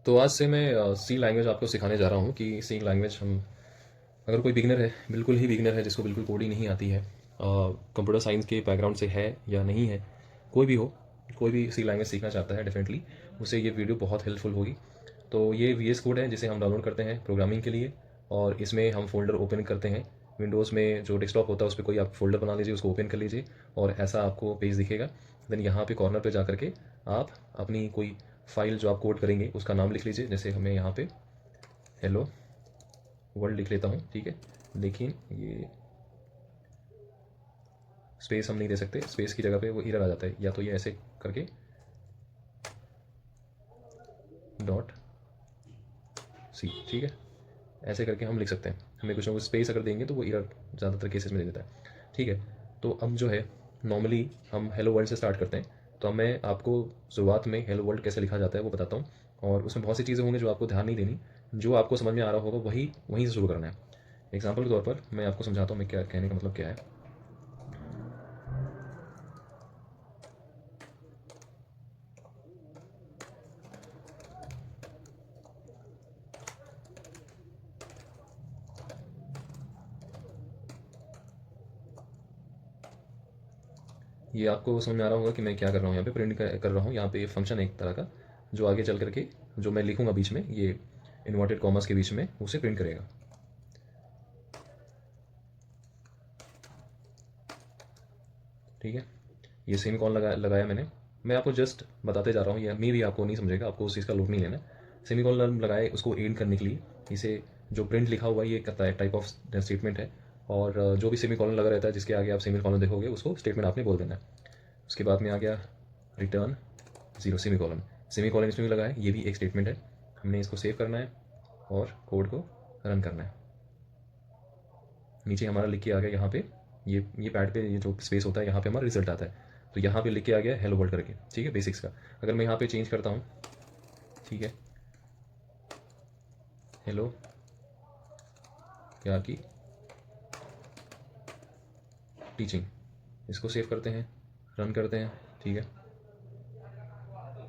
तो आज से मैं सी लैंग्वेज आपको सिखाने जा रहा हूँ कि सी लैंग्वेज हम अगर कोई बिगिनर है, बिल्कुल ही बिगिनर है, जिसको बिल्कुल कोडिंग नहीं आती है, कंप्यूटर साइंस के बैकग्राउंड से है या नहीं है, कोई भी हो, कोई भी सी लैंग्वेज सीखना चाहता है, डेफिनेटली उसे ये वीडियो बहुत हेल्पफुल होगी। तो ये वी एस कोड है जिसे हम डाउनलोड करते हैं प्रोग्रामिंग के लिए, और इसमें हम फोल्डर ओपन करते हैं। विंडोज़ में जो डेस्कटॉप होता है उस पर कोई आप फोल्डर बना लीजिए, उसको ओपन कर लीजिए और ऐसा आपको पेज दिखेगा। देन यहाँ पे कॉर्नर पे जा करके आप अपनी कोई फाइल जो आप कोड करेंगे उसका नाम लिख लीजिए। जैसे हमें यहाँ पे हेलो वर्ल्ड लिख लेता हूँ, ठीक है। लेकिन ये स्पेस हम नहीं दे सकते, स्पेस की जगह पे वो एरर आ जाता है, या तो ये ऐसे करके डॉट सी, ठीक है, ऐसे करके हम लिख सकते हैं। हमें कुछ ना कुछ स्पेस अगर देंगे तो वो एरर ज़्यादातर केसेस में दे देता है, ठीक है। तो अब जो है, नॉर्मली हम हेलो वर्ल्ड से स्टार्ट करते हैं। तो अब मैं आपको शुरुआत में हेलो वर्ल्ड कैसे लिखा जाता है वो बताता हूँ, और उसमें बहुत सी चीज़ें होंगी जो आपको ध्यान नहीं देनी, जो आपको समझ में आ रहा होगा वही वहीं से शुरू करना है। एग्जाम्पल के तौर पर मैं आपको समझाता हूँ मैं क्या कहने का मतलब क्या है। ये आपको समझ में आ रहा होगा कि मैं क्या कर रहा हूँ, यहाँ पे प्रिंट कर रहा हूँ। यहाँ पे फंक्शन है एक तरह का, जो आगे चल करके जो मैं लिखूंगा बीच में, ये इन्वर्टेड कॉमर्स के बीच में उसे प्रिंट करेगा, ठीक है। ये सेमी कॉलन लगाया मैंने। मैं आपको जस्ट बताते जा रहा हूँ, ये मे भी आपको नहीं समझेगा, आपको उस चीज़ का लोड नहीं लेना। सेमी कॉलन लगाए उसको एंड करने के लिए, इसे जो प्रिंट लिखा हुआ है ये टाइप ऑफ स्टेटमेंट है, और जो भी सेमी कॉलन लगा रहता है जिसके आगे आप सेमी कॉलन देखोगे उसको स्टेटमेंट आपने बोल देना है। उसके बाद में आ गया return zero semi colon. Semi colon इसमें भी लगा है, ये भी एक स्टेटमेंट है। हमने इसको सेव करना है और कोड को रन करना है। नीचे हमारा लिख के आ गया यहाँ पे, ये पैड पे ये जो स्पेस होता है यहाँ पे हमारा रिजल्ट आता है। तो यहाँ पे लिख के आ गया हेलो वर्ल्ड करके, ठीक है, बेसिक्स का। अगर मैं यहाँ पे चेंज करता हूँ, ठीक है, हेलो यार की टीचिंग, इसको सेव करते हैं, रन करते हैं, ठीक है।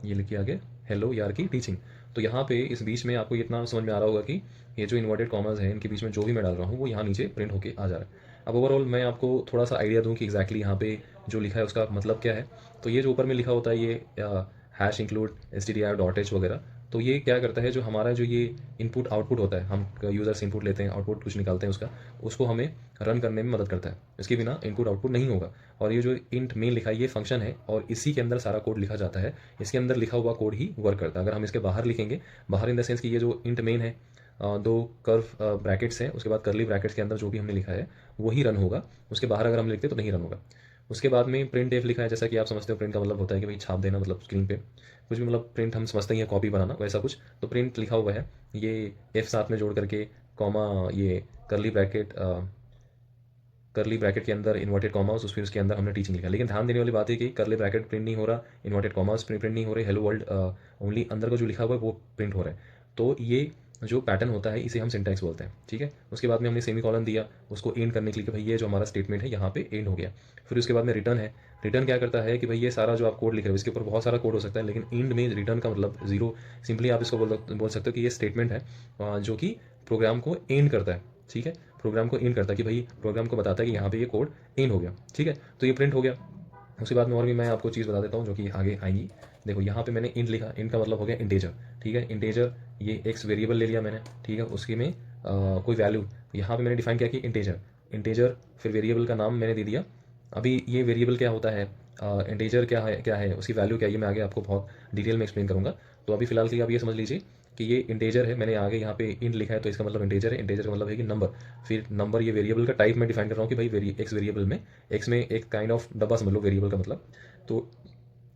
ये लिख के आ गया हेलो यार की टीचिंग। तो यहाँ पे इस बीच में आपको इतना समझ में आ रहा होगा कि ये जो इन्वर्टेड कॉमर्स है इनके बीच में जो भी मैं डाल रहा हूँ वो यहाँ नीचे प्रिंट होके आ जा रहा है। अब ओवरऑल मैं आपको थोड़ा सा आइडिया दूँ कि एग्जैक्टली यहाँ पे जो लिखा है उसका मतलब क्या है। तो ये जो ऊपर में लिखा होता है ये hash include S T D I dot H वगैरह, तो ये क्या करता है, जो हमारा जो ये इनपुट आउटपुट होता है, हम यूज़र से इनपुट लेते हैं, आउटपुट कुछ निकालते हैं उसका, उसको हमें रन करने में मदद करता है। इसके बिना इनपुट आउटपुट नहीं होगा। और ये जो इंट मेन लिखा है ये फंक्शन है, और इसी के अंदर सारा कोड लिखा जाता है। इसके अंदर लिखा हुआ कोड ही वर्क करता है। अगर हम इसके बाहर लिखेंगे, बाहर इन द सेंस कि ये जो इंट मेन है, दो कर्व ब्रैकेट्स हैं, उसके बाद करली ब्रैकेट्स के अंदर जो भी हमने लिखा है वही रन होगा। उसके बाहर अगर हम लिखते तो नहीं रन होगा। उसके बाद में प्रिंट एफ लिखा है, जैसा कि आप समझते हो प्रिंट का मतलब होता है कि भाई छाप देना, मतलब स्क्रीन पे कुछ भी, मतलब प्रिंट हम समझते हैं कॉपी बनाना, वैसा कुछ। तो प्रिंट लिखा हुआ है, ये एफ साथ में जोड़ करके कॉमा, ये करली ब्रैकेट, करली ब्रैकेट के अंदर इन्वर्टेड कॉमास, उस फिर उसके अंदर हमने टीचिंग लिखा। लेकिन ध्यान देने वाली बात है कि करली ब्रैकेट प्रिंट नहीं हो रहा, इन्वर्टेड कॉमास प्रिंट नहीं हो रहे, हेलो वर्ल्ड ओनली अंदर का जो लिखा हुआ है वो प्रिंट हो रहा है। तो ये जो पैटर्न होता है इसे हम सिंटैक्स बोलते हैं, ठीक है। उसके बाद में हमने सेमी कॉलन दिया उसको एंड करने के लिए कि भाई ये जो हमारा स्टेटमेंट है यहाँ पे एंड हो गया। फिर उसके बाद में रिटर्न है। रिटर्न क्या करता है कि भाई ये सारा जो आप कोड लिख रहे हो इसके ऊपर बहुत सारा कोड हो सकता है, लेकिन एंड में रिटर्न का मतलब जीरो, सिंपली आप इसको बोल सकते हो कि ये स्टेटमेंट है जो कि प्रोग्राम को एंड करता है, ठीक है। प्रोग्राम को एंड करता है कि भाई प्रोग्राम को बताता है कि यहाँ पे ये कोड एंड हो गया, ठीक है। तो ये प्रिंट हो गया। उसके बाद में और भी मैं आपको चीज़ बता देता हूँ जो कि आगे आएंगी। देखो यहाँ पे मैंने इंट लिखा, इंट का मतलब हो गया इंटेजर, ठीक है। इंटेजर ये एक्स वेरिएबल ले लिया मैंने, ठीक है। उसके में कोई वैल्यू यहाँ पे मैंने डिफाइन किया कि इंटेजर, इंटेजर फिर वेरिएबल का नाम मैंने दे दिया। अभी ये वेरिएबल क्या होता है, इंटेजर क्या है, उसकी वैल्यू क्या है, ये मैं आगे आपको बहुत डिटेल में एक्सप्लेन करूँगा। तो अभी फिलहाल के लिए आप ये समझ लीजिए कि ये इंटेजर है। मैंने आगे यहाँ पे इंट लिखा है तो इसका मतलब इंटेजर है। इंटेजर का मतलब है कि नंबर। फिर नंबर ये वेरिएबल का टाइप मैं डिफाइन कर रहा हूँ कि भाई एक्स वेरिएबल में, एक्स में एक काइंड ऑफ डब्बा समझ लो वेरिएबल का मतलब। तो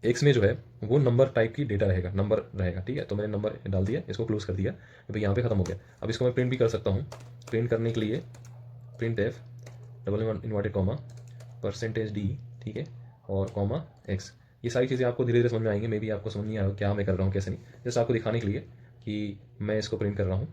एक्स में जो है वो नंबर टाइप की डेटा रहेगा, नंबर रहेगा, ठीक है। तो मैंने नंबर डाल दिया, इसको क्लोज कर दिया, भाई यहाँ पे खत्म हो गया। अब इसको मैं प्रिंट भी कर सकता हूँ। प्रिंट करने के लिए print F double inverted comma percentage D, ठीक है, और कॉमा एक्स। ये सारी चीज़ें आपको धीरे धीरे समझ में आएंगी, मे बी आपको समझ नहीं आएगा क्या मैं कर रहा हूँ कैसे नहीं, जस्ट आपको दिखाने के लिए कि मैं इसको प्रिंट कर रहा हूँ,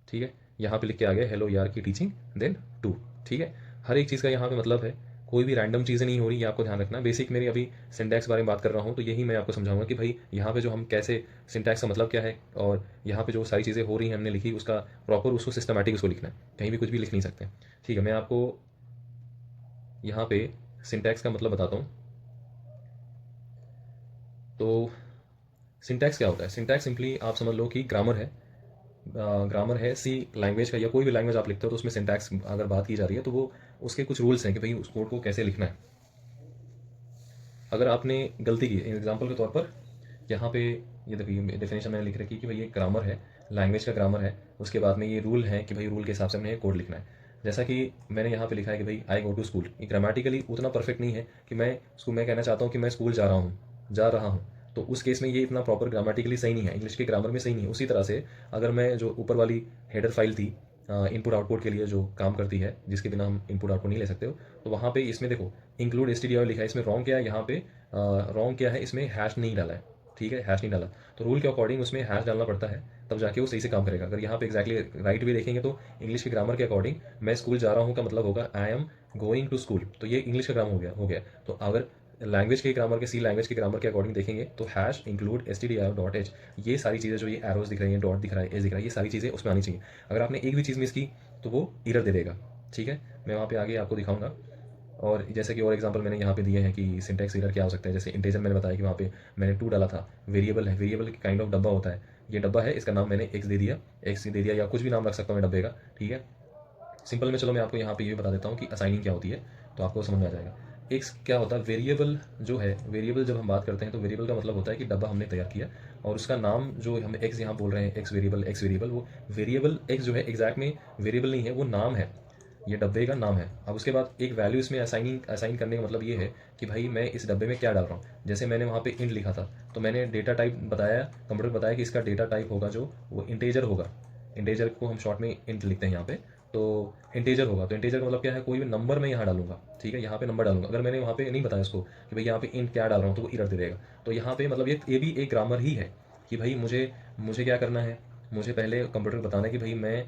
ठीक है। यहाँ पे लिख के आ गया हेलो यार की टीचिंग देन टू, ठीक है। हर एक चीज़ का यहाँ पे मतलब है। कोई भी रैंडम चीज़ें नहीं हो रही, ये आपको ध्यान रखना है। बेसिक मेरी अभी सिंटैक्स के बारे में बात कर रहा हूँ, तो यही मैं आपको समझाऊंगा कि भाई यहाँ पे जो हम कैसे सिंटैक्स का मतलब क्या है, और यहाँ पे जो सारी चीज़ें हो रही हैं हमने लिखी, उसका प्रॉपर उसको सिस्टमैटिक उसको लिखना है, कहीं भी कुछ भी लिख नहीं सकते। ठीक है, मैं आपको यहाँ पे सिंटैक्स का मतलब बताता हूँ। तो सिंटैक्स क्या होता है? सिंटैक्स सिंपली आप समझ लो कि ग्रामर है। ग्रामर है सी लैंग्वेज का, या कोई भी लैंग्वेज आप लिखते हो तो उसमें सिंटैक्स अगर बात की जा रही है तो वो उसके कुछ रूल्स हैं कि भाई उस कोड को कैसे लिखना है। अगर आपने गलती की, एग्जांपल के तौर पर यहाँ पे ये देखिए डेफिनेशन मैंने लिख रखी है कि भाई ये ग्रामर है, लैंग्वेज का ग्रामर है, उसके बाद में ये रूल है कि भाई रूल के हिसाब से हमने कोड लिखना है। जैसा कि मैंने यहाँ पे लिखा है कि भाई आई गो टू स्कूल, ये ग्रामेटिकली उतना परफेक्ट नहीं है कि मैं कहना चाहता हूँ कि मैं स्कूल जा रहा हूँ, तो उस केस में ये इतना प्रॉपर ग्रामेटिकली सही नहीं है, इंग्लिश के ग्रामर में सही नहीं है। उसी तरह से अगर मैं जो ऊपर वाली हेडर फाइल थी इनपुट आउटपुट के लिए जो काम करती है, जिसके बिना हम इनपुट आउटपुट नहीं ले सकते हो, तो वहाँ पे इसमें देखो इंक्लूड stdio लिखा है, इसमें रॉन्ग क्या है, यहाँ पे रॉन्ग क्या है, इसमें हैश नहीं डाला है। ठीक है, हैश नहीं डाला, तो रूल के अकॉर्डिंग उसमें हैश डालना पड़ता है, तब जाके वो सही से काम करेगा। अगर यहाँ पे एक्जैक्टली राइट भी देखेंगे तो इंग्लिश के ग्रामर के अकॉर्डिंग मैं स्कूल जा रहा हूँ का मतलब होगा I am going to school, तो ये इंग्लिश का ग्रामर हो गया। तो अगर लैंग्वेज के ग्रामर के सी लैंग्वेज के ग्रामर के अकॉर्डिंग देखेंगे तो हैश इंक्लूड stdio.h, ये सारी चीज़ें जो ये एरोज दिख रही हैं, डॉट दिख रहा है, एज दिख रहा है, ये सारी चीज़ें उसमें आनी चाहिए। अगर आपने एक भी चीज़ मिस की तो वो एरर दे देगा। ठीक है, मैं वहाँ पे आगे आपको दिखाऊंगा। और जैसे कि और एग्जांपल मैंने यहाँ पे दिए हैं कि सिंटैक्स एरर क्या हो सकता है। जैसे इंटीजर मैंने बताया कि वहाँ पे मैंने 2 डाला था, वेरिएबल है, वेरिएबल काइंड ऑफ डब्बा होता है, ये डब्बा है, इसका नाम मैंने एक्स दे दिया, या कुछ भी नाम रख सकता हूँ मैं डब्बे का। ठीक है, सिंपल में चलो मैं आपको यहाँ पे ये बता देता हूँ कि असाइनिंग क्या होती है, तो आपको समझ में आ जाएगा। एक्स क्या होता है, वेरिएबल जो है, वेरिएबल जब हम बात करते हैं तो वेरिएबल का मतलब होता है कि डब्बा हमने तैयार किया और उसका नाम जो हम एक्स यहाँ बोल रहे हैं, एक्स वेरिएबल, वो वेरिएबल एक्स जो है एग्जैक्ट में वेरिएबल नहीं है, वो नाम है, ये डब्बे का नाम है। अब उसके बाद एक वैल्यू इसमें असाइन करने का मतलब ये है कि भाई मैं इस डब्बे में क्या डाल रहा हूँ। जैसे मैंने वहाँ पे इंट लिखा था, तो मैंने डेटा टाइप बताया, कंप्यूटर बताया कि इसका डेटा टाइप होगा जो वो इंटेजर होगा। इंटेजर को हम शॉर्ट में इंट लिखते हैं यहाँ पे, तो इंटेजर होगा। तो इंटेजर का मतलब क्या है, कोई भी नंबर मैं यहाँ डालूंगा। ठीक है, यहाँ पे नंबर डालूंगा। अगर मैंने वहाँ पे नहीं बताया उसको कि भाई यहाँ पे इंट क्या डाल रहा हूँ, तो वो एरर दे देगा। तो यहाँ पे मतलब ये भी एक ग्रामर ही है कि भाई मुझे मुझे क्या करना है, मुझे पहले कंप्यूटर को बताना है कि भाई मैं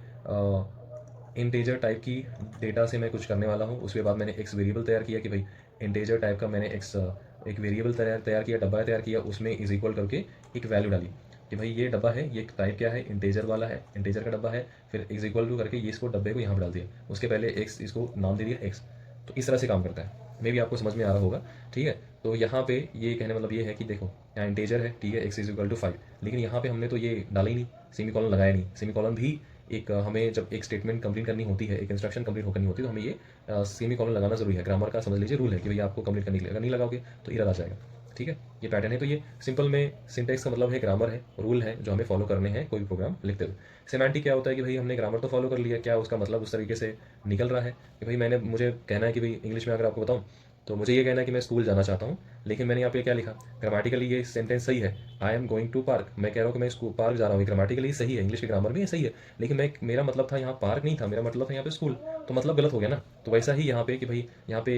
इंटेजर टाइप की डेटा से मैं कुछ करने वाला हूँ। उसके बाद मैंने एक्स वेरिएबल तैयार किया कि भाई इंटेजर टाइप का मैंने एक वेरिएबल तैयार किया, डब्बा तैयार किया, उसमें इज इक्वल करके एक वैल्यू डाली कि भाई ये डब्बा है, ये टाइप क्या है, इंटेजर वाला है, इंटेजर का डब्बा है। फिर इज इक्वल टू करके ये इसको डब्बे को यहाँ पर डाल दिया, उसके पहले एक्स, इसको नाम दे दिया एक्स। तो इस तरह से काम करता है, मे भी आपको समझ में आ रहा होगा। ठीक है, तो यहाँ पे ये कहने मतलब ये है कि देखो यहाँ इंटेजर है, ठीक है, एक्स इज इक्वल टू 5, लेकिन यहाँ पे हमने तो ये डाला ही नहीं, सेमी कॉलन लगाया नहीं। सेमी कॉलन भी एक हमें जब एक स्टेटमेंट कंप्लीट करनी होती है, एक इंस्ट्रक्शन कंप्लीट करनी होती है, तो हमें ये सेमी कॉलन लगाना जरूरी है। ग्रामर का समझ लीजिए रूल है कि भैया आपको कंप्लीट करने के लिए, अगर नहीं लगाओगे तो एरर आ जाएगा। ठीक है, ये पैटर्न है। तो ये सिंपल में सिंटेक्स का मतलब है ग्रामर है, रूल है जो हमें फॉलो करने हैं कोई भी प्रोग्राम लिखते हुए। सेमेंटिक क्या होता है कि भाई हमने ग्रामर तो फॉलो कर लिया, क्या उसका मतलब उस तरीके से निकल रहा है कि भाई मुझे कहना है कि भाई इंग्लिश में अगर आपको बताऊँ तो मुझे ये कहना है कि मैं स्कूल जाना चाहता हूँ, लेकिन मैंने यहाँ पे क्या लिखा, ग्रामेटिकली ये सेंटेंस सही है, I am going to park, मैं कह रहा हूँ कि मैं स्कूल पार्क जा रहा हूँ, ग्रामेटिकली सही है, इंग्लिश के ग्रामर में ये सही है, लेकिन मेरा मतलब था यहाँ पार्क नहीं था, मेरा मतलब था यहाँ पे स्कूल, तो मतलब गलत हो गया ना। तो वैसा ही यहाँ पे कि भाई यहाँ पे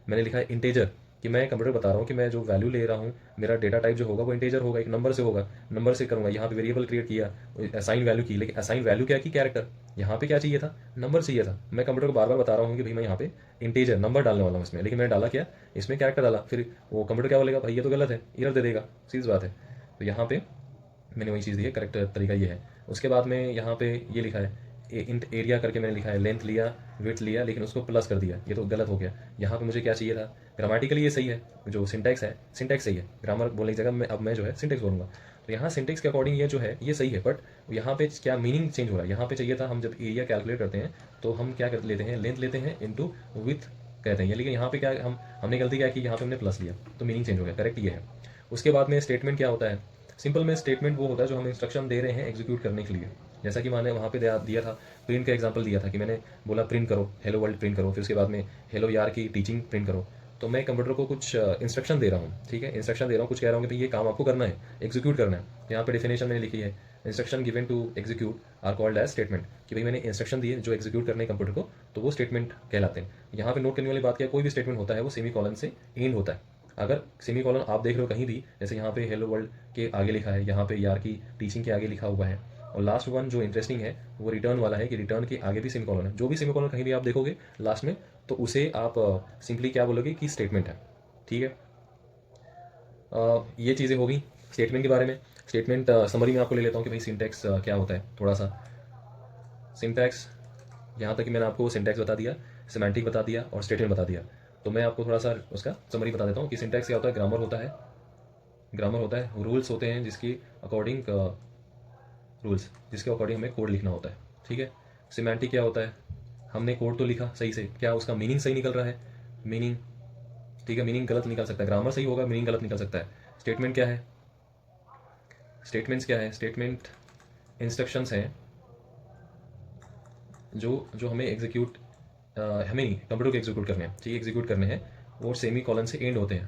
मैंने लिखा है इंटेजर, कि मैं कंप्यूटर बता रहा हूँ कि मैं जो वैल्यू ले रहा हूँ, मेरा डेटा टाइप जो होगा वो इंटेजर होगा, एक नंबर से होगा, नंबर से करूँगा। यहाँ पे वेरिएबल क्रिएट किया, असाइन वैल्यू की, लेकिन असाइन वैल्यू क्या की, कैरेक्टर। यहाँ पे क्या चाहिए था, नंबर चाहिए था। मैं कंप्यूटर को बार बार बता रहा हूँ कि भाई मैं यहाँ पे इंटेजर नंबर डालने वाला हूँ इसमें, लेकिन मैंने डाला क्या, इसमें कैरेक्टर डाला। फिर वो कंप्यूटर क्या बोलेगा, भाई ये तो गलत है, एरर दे देगा, सीधी बात है। तो यहाँ पे मैंने वही चीज़ दी है, करेक्ट तरीका ये है। उसके बाद में यहाँ पे ये लिखा है इंट एरिया करके मैंने लिखा है, लेंथ लिया, विड्थ लिया, लेकिन उसको प्लस कर दिया, ये तो गलत हो गया। यहाँ पे मुझे क्या चाहिए था, ग्रामेटिकली ये सही है, जो सिंटैक्स है सिंटैक्स सही है, ग्रामर बोलने की जगह मैं जो है सिंटैक्स बोलूँगा। तो यहाँ सिंटैक्स के अकॉर्डिंग ये जो है ये सही है, बट यहाँ पे क्या मीनिंग चेंज हो रहा है। यहाँ पे चाहिए था, हम जब एरिया कैलकुलेट करते हैं तो हम क्या कर लेते हैं, लेंथ लेते हैं इंटू विथ कहते हैं, लेकिन यहाँ पे क्या हमने गलती क्या की, यहाँ पे हमने प्लस लिया, तो मीनिंग चेंज हो गया, करेक्ट ये है। उसके बाद में स्टेटमेंट क्या होता है, सिंपल में स्टेटमेंट वो होता है जो हम इंस्ट्रक्शन दे रहे हैं एग्जीक्यूट करने के लिए। जैसा कि मैंने वहाँ पे दिया था, प्रिंट का एग्जांपल दिया था कि मैंने बोला प्रिंट करो, हेलो वर्ल्ड प्रिंट करो, फिर उसके बाद में हेलो यार की टीचिंग प्रिंट करो। तो मैं कंप्यूटर को कुछ इंस्ट्रक्शन दे रहा हूँ, ठीक है, इंस्ट्रक्शन दे रहा हूँ, कुछ कह रहा हूँ कि भाई ये काम आपको करना है, एग्जीक्यूट करना है। यहाँ पे डेफिनेशन मैंने लिखी है, instruction given to execute are called as statement, कि भाई मैंने इंस्ट्रक्शन दिए जो एग्जीक्यूट करने कंप्यूटर को, तो वो स्टेटमेंट कहलाते हैं। यहाँ पे नोट करने वाली बात क्या, कोई भी स्टेटमेंट होता है वो सेमी कॉलन से एंड होता है। अगर सेमी कॉलन आप देख रहे हो कहीं भी, जैसे यहाँ पे हेलो वर्ल्ड के आगे लिखा है, यहाँ पे यार की टीचिंग के आगे लिखा हुआ है, और लास्ट वन जो इंटरेस्टिंग है वो रिटर्न वाला है कि रिटर्न के आगे भी सेमी कॉलन है। जो भी सेमी कॉलन कहीं भी आप देखोगे लास्ट में तो उसे आप सिंपली क्या बोलोगे कि स्टेटमेंट है। ठीक है, ये चीज़ें हो गई स्टेटमेंट के बारे में। स्टेटमेंट समरी में आपको ले लेता हूँ कि भाई सिंटैक्स क्या होता है। थोड़ा सा सिंटैक्स, यहाँ तक कि मैंने आपको सिंटैक्स बता दिया, सिमेंटिक बता दिया और स्टेटमेंट बता दिया। तो मैं आपको थोड़ा सा उसका समरी बता देता हूँ कि सिंटैक्स क्या होता है। ग्रामर होता है, रूल्स होते हैं जिसकी अकॉर्डिंग हमें कोड लिखना होता है। ठीक है, सिमेंटिक क्या होता है, हमने कोड तो लिखा सही से, क्या उसका मीनिंग सही निकल रहा है, मीनिंग, ठीक है, मीनिंग गलत निकल सकता है, ग्रामर सही होगा, मीनिंग गलत निकल सकता है। स्टेटमेंट क्या है, स्टेटमेंट इंस्ट्रक्शंस हैं जो जो हमें एग्जीक्यूट, हमें नहीं, कंप्यूटर को एग्जीक्यूट करने हैं, ठीक है, एग्जीक्यूट करने हैं, और सेमी कॉलन से एंड होते हैं,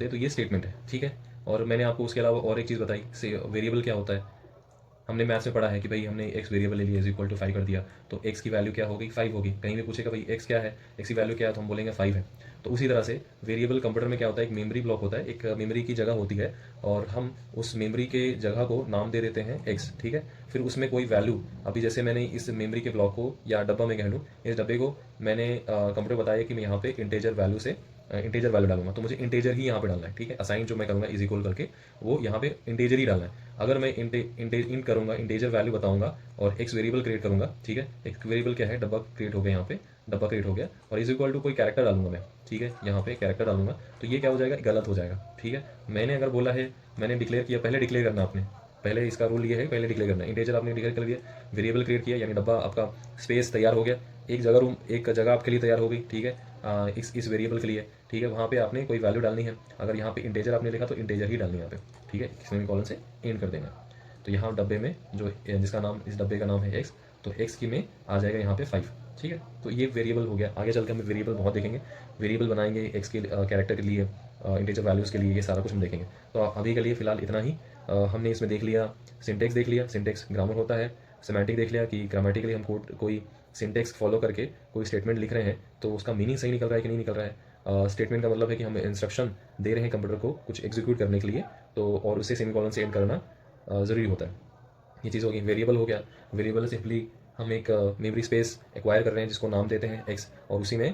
तो ये स्टेटमेंट है। ठीक है, और मैंने आपको उसके अलावा और एक चीज़ बताई, से वेरिएबल क्या होता है। हमने मैथ्स में पढ़ा है कि भाई हमने एक्स वेरिएबल ले लिया, इज इक्वल टू 5 कर दिया, तो एक्स की वैल्यू क्या होगी, 5 होगी। कहीं भी पूछेगा भाई एक्स क्या है, एक्स की वैल्यू क्या है, तो हम बोलेंगे 5 है। तो उसी तरह से वेरिएबल कंप्यूटर में क्या होता है, एक मेमोरी ब्लॉक होता है, एक मेमोरी की जगह होती है, और हम उस मेमोरी के जगह को नाम दे देते हैं एक्स। ठीक है, फिर उसमें कोई वैल्यू, अभी जैसे मैंने इस मेमोरी के ब्लॉक को या डब्बा में कह लूँ, इस डब्बे को मैंने कंप्यूटर बताया कि मैं यहाँ पे इंटेजर वैल्यू डालूंगा, तो मुझे इंटेजर ही यहाँ पे डालना है। ठीक है, असाइन जो मैं करूँगा इज इक्वल करके, वो यहाँ पे इंटेजर ही डालना है। अगर मैं इंट करूँगा, इंटेजर वैल्यू बताऊंगा और एक्स वेरिएबल क्रिएट करूँगा, ठीक है, एक वेरिएबल क्या है, डब्बा क्रिएट हो गया, यहाँ पे डब्बा क्रिएट हो गया, और इज इक्वल टू कोई कैरेक्टर डालूंगा मैं। ठीक है, यहाँ पे कैरेक्टर डालूंगा, तो ये क्या हो जाएगा, गलत हो जाएगा। ठीक है, मैंने अगर बोला है, मैंने डिक्लेयर किया, पहले डिक्लेयर करना आपने, पहले इसका रूल ये है, पहले डिक्लेयर करना है। इंटेजर आपने डिक्लेयर कर दिया, वेरिएबल क्रिएट किया, यानी डब्बा आपका स्पेस तैयार हो गया, एक जगह आपके लिए तैयार हो गई। ठीक है, इस वेरिएबल के लिए। ठीक है, वहाँ पे आपने कोई वैल्यू डालनी है, अगर यहाँ पे इंटेजर आपने लिखा तो इंटेजर ही डालनी है यहाँ पे। ठीक है, सेमी कॉलन से एंड कर देना। तो यहाँ डब्बे में जो जिसका नाम, इस डब्बे का नाम है एक्स, तो एक्स की में आ जाएगा यहाँ पे 5। ठीक है, तो ये वेरिएबल हो गया। आगे चल के हम वेरिएबल बहुत देखेंगे, वेरिएबल बनाएंगे एक्स के कैरेक्टर के लिए, इंटीजर वैल्यूज़ के लिए, ये सारा कुछ हम देखेंगे। तो अभी के लिए फ़िलहाल इतना ही। हमने इसमें देख लिया, सिंटेक्स देख लिया, सिंटेक्स ग्रामर होता है। सिमेंटिक देख लिया कि ग्रामेटिकली हम कोई सिंटेक्स फॉलो करके कोई स्टेटमेंट लिख रहे हैं तो उसका मीनिंग सही निकल रहा है कि नहीं निकल रहा है। स्टेटमेंट का मतलब है कि हम इंस्ट्रक्शन दे रहे हैं कंप्यूटर को कुछ एग्जीक्यूट करने के लिए, तो और उसे सेमीकोलन से एंड करना ज़रूरी होता है। ये चीज़ होगी। वेरिएबल हो गया, वेरिएबल सिंपली हम एक मेमोरी स्पेस एक्वायर कर रहे हैं जिसको नाम देते हैं एक्स, और उसी में